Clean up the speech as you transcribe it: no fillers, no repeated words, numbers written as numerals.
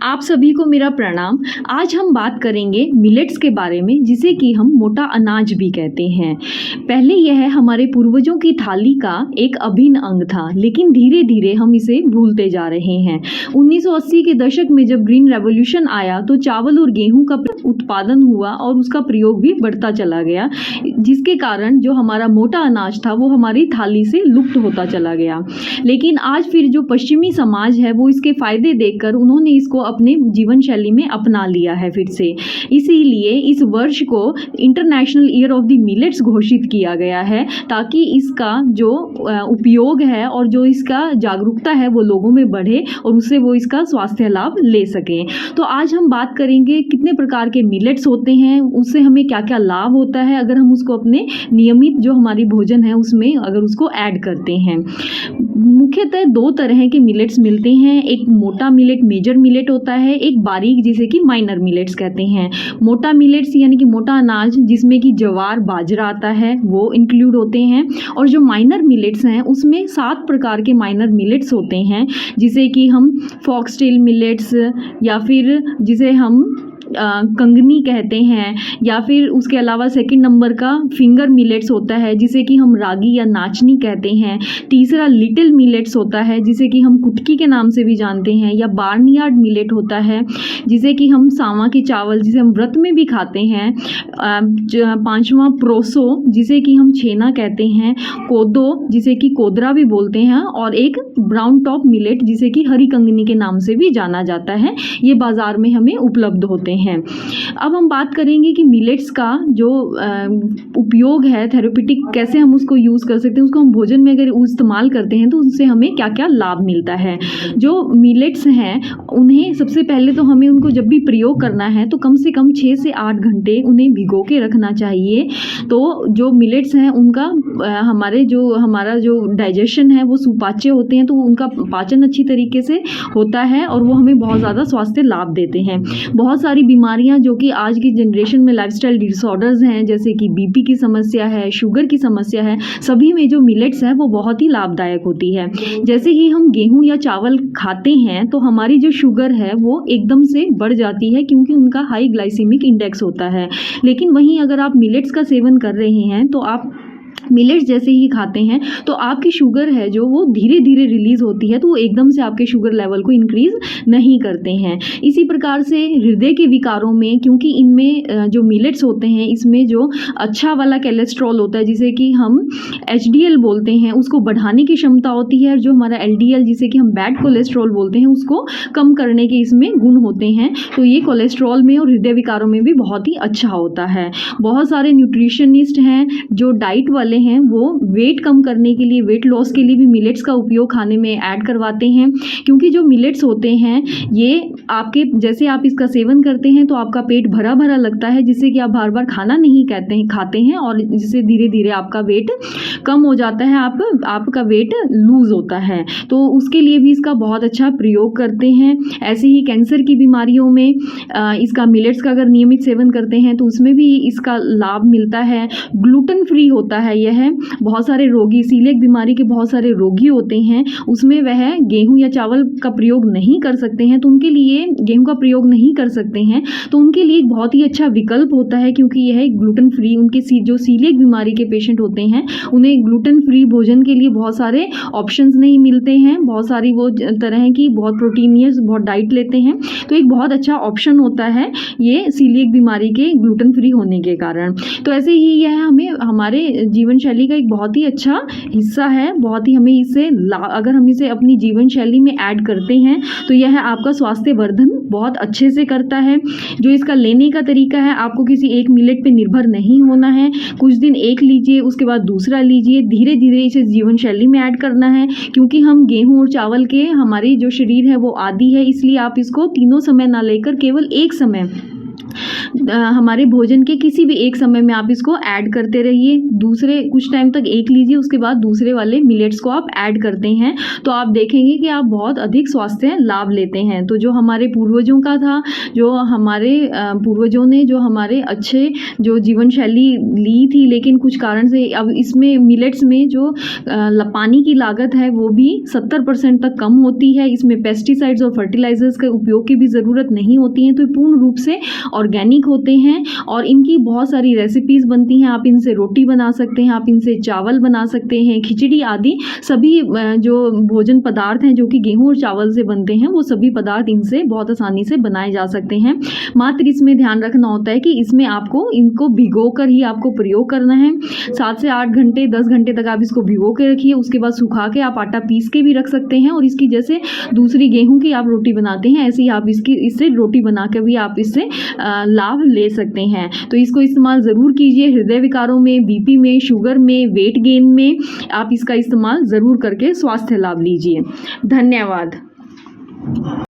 आप सभी को मेरा प्रणाम। आज हम बात करेंगे मिलेट्स के बारे में, जिसे कि हम मोटा अनाज भी कहते हैं। पहले यह हमारे पूर्वजों की थाली का एक अभिन्न अंग था, लेकिन धीरे धीरे हम इसे भूलते जा रहे हैं। 1980 के दशक में जब ग्रीन रेवोल्यूशन आया तो चावल और गेहूं का उत्पादन हुआ और उसका प्रयोग भी बढ़ता चला गया, जिसके कारण जो हमारा मोटा अनाज था वो हमारी थाली से लुप्त होता चला गया। लेकिन आज फिर जो पश्चिमी समाज है वो इसके फायदे देखकर उन्होंने इसको अपने जीवन शैली में अपना लिया है फिर से। इसीलिए इस वर्ष को international year of the millets घोषित किया गया है, ताकि इसका जो उपयोग है और जो इसका जागरूकता है वो लोगों में बढ़े और उससे वो इसका स्वास्थ्य लाभ ले सकें। तो आज हम बात करेंगे कितने प्रकार के मिलेट्स होते हैं, उससे हमें क्या क्या लाभ होता है अगर हम उसको अपने नियमित जो हमारी भोजन है उसमें अगर उसको ऐड करते हैं। मुख्यतः दो तरह के मिलेट्स मिलते हैं, एक मोटा मिलेट मेजर मिलेट होता है, एक बारीक जिसे कि माइनर मिलेट्स कहते हैं। मोटा मिलेट्स यानी कि मोटा अनाज जिसमें कि ज्वार बाजरा आता है वो इंक्लूड होते हैं, और जो माइनर मिलेट्स हैं उसमें 7 प्रकार के माइनर मिलेट्स होते हैं, जिसे कि हम फॉक्सटेल मिलेट्स या फिर जिसे हम कंगनी कहते हैं, या फिर उसके अलावा सेकंड नंबर का फिंगर मिलेट्स होता है जिसे कि हम रागी या नाचनी कहते हैं। तीसरा लिटिल मिलेट्स होता है जिसे कि हम कुटकी के नाम से भी जानते हैं, या बार्नयार्ड मिलेट होता है जिसे कि हम सावा के चावल जिसे हम व्रत में भी खाते हैं। पांचवा प्रोसो जिसे कि हम छेना कहते हैं, कोदो जिसे कि कोदरा भी बोलते हैं, और एक ब्राउन टॉप मिलेट जिसे कि हरी कंगनी के नाम से भी जाना जाता है। ये बाजार में हमें उपलब्ध होते हैं। अब हम बात करेंगे कि मिलेट्स का जो उपयोग है थेरेप्यूटिक, कैसे हम उसको यूज़ कर सकते हैं, उसको हम भोजन में अगर इस्तेमाल करते हैं तो उससे हमें क्या क्या लाभ मिलता है। जो मिलेट्स हैं उन्हें सबसे पहले तो हमें उनको जब भी प्रयोग करना है तो कम से कम 6 से 8 घंटे उन्हें भिगो के रखना चाहिए। तो जो मिलेट्स हैं उनका हमारा जो डाइजेशन है वो सुपाच्य होते हैं, तो उनका पाचन अच्छी तरीके से होता है और वो हमें बहुत ज़्यादा स्वास्थ्य लाभ देते हैं। बहुत सारी बीमारियां जो कि आज की जनरेशन में लाइफस्टाइल डिसऑर्डर्स हैं, जैसे कि बीपी की समस्या है, शुगर की समस्या है, सभी में जो मिलेट्स है वो बहुत ही लाभदायक होती है। जैसे ही हम गेहूं या चावल खाते हैं तो हमारी जो शुगर है वो एकदम से बढ़ जाती है, क्योंकि उनका हाई ग्लाइसेमिक इंडेक्स होता है। लेकिन वहीं अगर आप मिलेट्स का सेवन कर रहे हैं तो आप मिलेट्स जैसे ही खाते हैं तो आपकी शुगर है जो वो धीरे धीरे रिलीज होती है, तो वो एकदम से आपके शुगर लेवल को इंक्रीज नहीं करते हैं। इसी प्रकार से हृदय के विकारों में, क्योंकि इनमें जो मिलेट्स होते हैं इसमें जो अच्छा वाला कोलेस्ट्रॉल होता है जिसे कि हम HDL बोलते हैं, उसको बढ़ाने की क्षमता होती है, और जो हमारा LDL जिसे कि हम बैड कोलेस्ट्रॉल बोलते हैं उसको कम करने के इसमें गुण होते हैं। तो ये कोलेस्ट्रॉल में और हृदय विकारों में भी बहुत ही अच्छा होता है। बहुत सारे न्यूट्रिशनिस्ट हैं जो डाइट वाले हैं वो वेट कम करने के लिए, वेट लॉस के लिए भी मिलेट्स का उपयोग खाने में ऐड करवाते हैं, क्योंकि जो मिलेट्स होते हैं ये आपके जैसे आप इसका सेवन करते हैं तो आपका पेट भरा भरा लगता है, जिससे कि आप बार बार खाना नहीं खाते हैं और जिससे धीरे धीरे आपका वेट कम हो जाता है, आपका वेट लूज होता है। तो उसके लिए भी इसका बहुत अच्छा प्रयोग करते हैं। ऐसे ही कैंसर की बीमारियों में इसका मिलेट्स का अगर नियमित सेवन करते हैं तो उसमें भी इसका लाभ मिलता है। ग्लूटेन फ्री होता है यह। बहुत सारे रोगी, सीलिएक बीमारी के बहुत सारे रोगी होते हैं, उसमें वह गेहूं या चावल का प्रयोग नहीं कर सकते हैं, तो उनके लिए गेहूं का प्रयोग नहीं कर सकते हैं, तो उनके लिए एक बहुत ही अच्छा विकल्प होता है, क्योंकि यह ग्लूटेन फ्री, उनके जो सीलिएक बीमारी के पेशेंट होते हैं उन्हें ग्लूटेन फ्री भोजन के लिए बहुत सारे ऑप्शंस नहीं मिलते हैं, बहुत सारी वो तरह की बहुत प्रोटीनियस बहुत डाइट लेते हैं, तो एक बहुत अच्छा ऑप्शन होता है ये सीलिएक बीमारी के ग्लूटेन फ्री होने के कारण। तो ऐसे ही यह हमें हमारे जीवन शैली का एक बहुत ही अच्छा हिस्सा है, बहुत ही हमें इससे अगर हम इसे अपनी जीवन शैली में ऐड करते हैं तो यह आपका स्वास्थ्य वर्धन बहुत अच्छे से करता है। जो इसका लेने का तरीका है, आपको किसी एक मिलेट पे निर्भर नहीं होना है, कुछ दिन एक लीजिए उसके बाद दूसरा लीजिए, धीरे धीरे इसे जीवन शैली में ऐड करना है, क्योंकि हम गेहूं और चावल के हमारी जो शरीर है वो आदी है, इसलिए आप इसको तीनों समय ना लेकर केवल एक समय हमारे भोजन के किसी भी एक समय में आप इसको ऐड करते रहिए। दूसरे कुछ टाइम तक एक लीजिए, उसके बाद दूसरे वाले मिलेट्स को आप ऐड करते हैं तो आप देखेंगे कि आप बहुत अधिक स्वास्थ्य लाभ लेते हैं। तो जो हमारे पूर्वजों का था, जो हमारे पूर्वजों ने जो हमारे अच्छे जो जीवन शैली ली थी, लेकिन कुछ कारण से अब इसमें मिलेट्स में जो पानी की लागत है वो भी 70% तक कम होती है। इसमें पेस्टिसाइड्स और फर्टिलाइजर्स के उपयोग की भी ज़रूरत नहीं होती है। तो पूर्ण रूप से ऑर्गेनिक होते हैं और इनकी बहुत सारी रेसिपीज़ बनती हैं। आप इनसे रोटी बना सकते हैं, आप इनसे चावल बना सकते हैं, खिचड़ी आदि सभी जो भोजन पदार्थ हैं जो कि गेहूँ और चावल से बनते हैं, वो सभी पदार्थ इनसे बहुत आसानी से बनाए जा सकते हैं। मात्र इसमें ध्यान रखना होता है कि इसमें आपको इनको भिगो कर ही आपको प्रयोग करना है। 7 से 8 घंटे 10 घंटे तक आप इसको भिगो के रखिए। उसके बाद सुखा के आप आटा पीस के भी रख सकते हैं और इसकी जैसे दूसरी गेहूं की आप रोटी बनाते हैं, ऐसे ही आप इससे रोटी बना के भी आप इससे लाभ ले सकते हैं। तो इसको इस्तेमाल ज़रूर कीजिए। हृदय विकारों में, बीपी में, शुगर में, वेट गेन में आप इसका इस्तेमाल ज़रूर करके स्वास्थ्य लाभ लीजिए। धन्यवाद।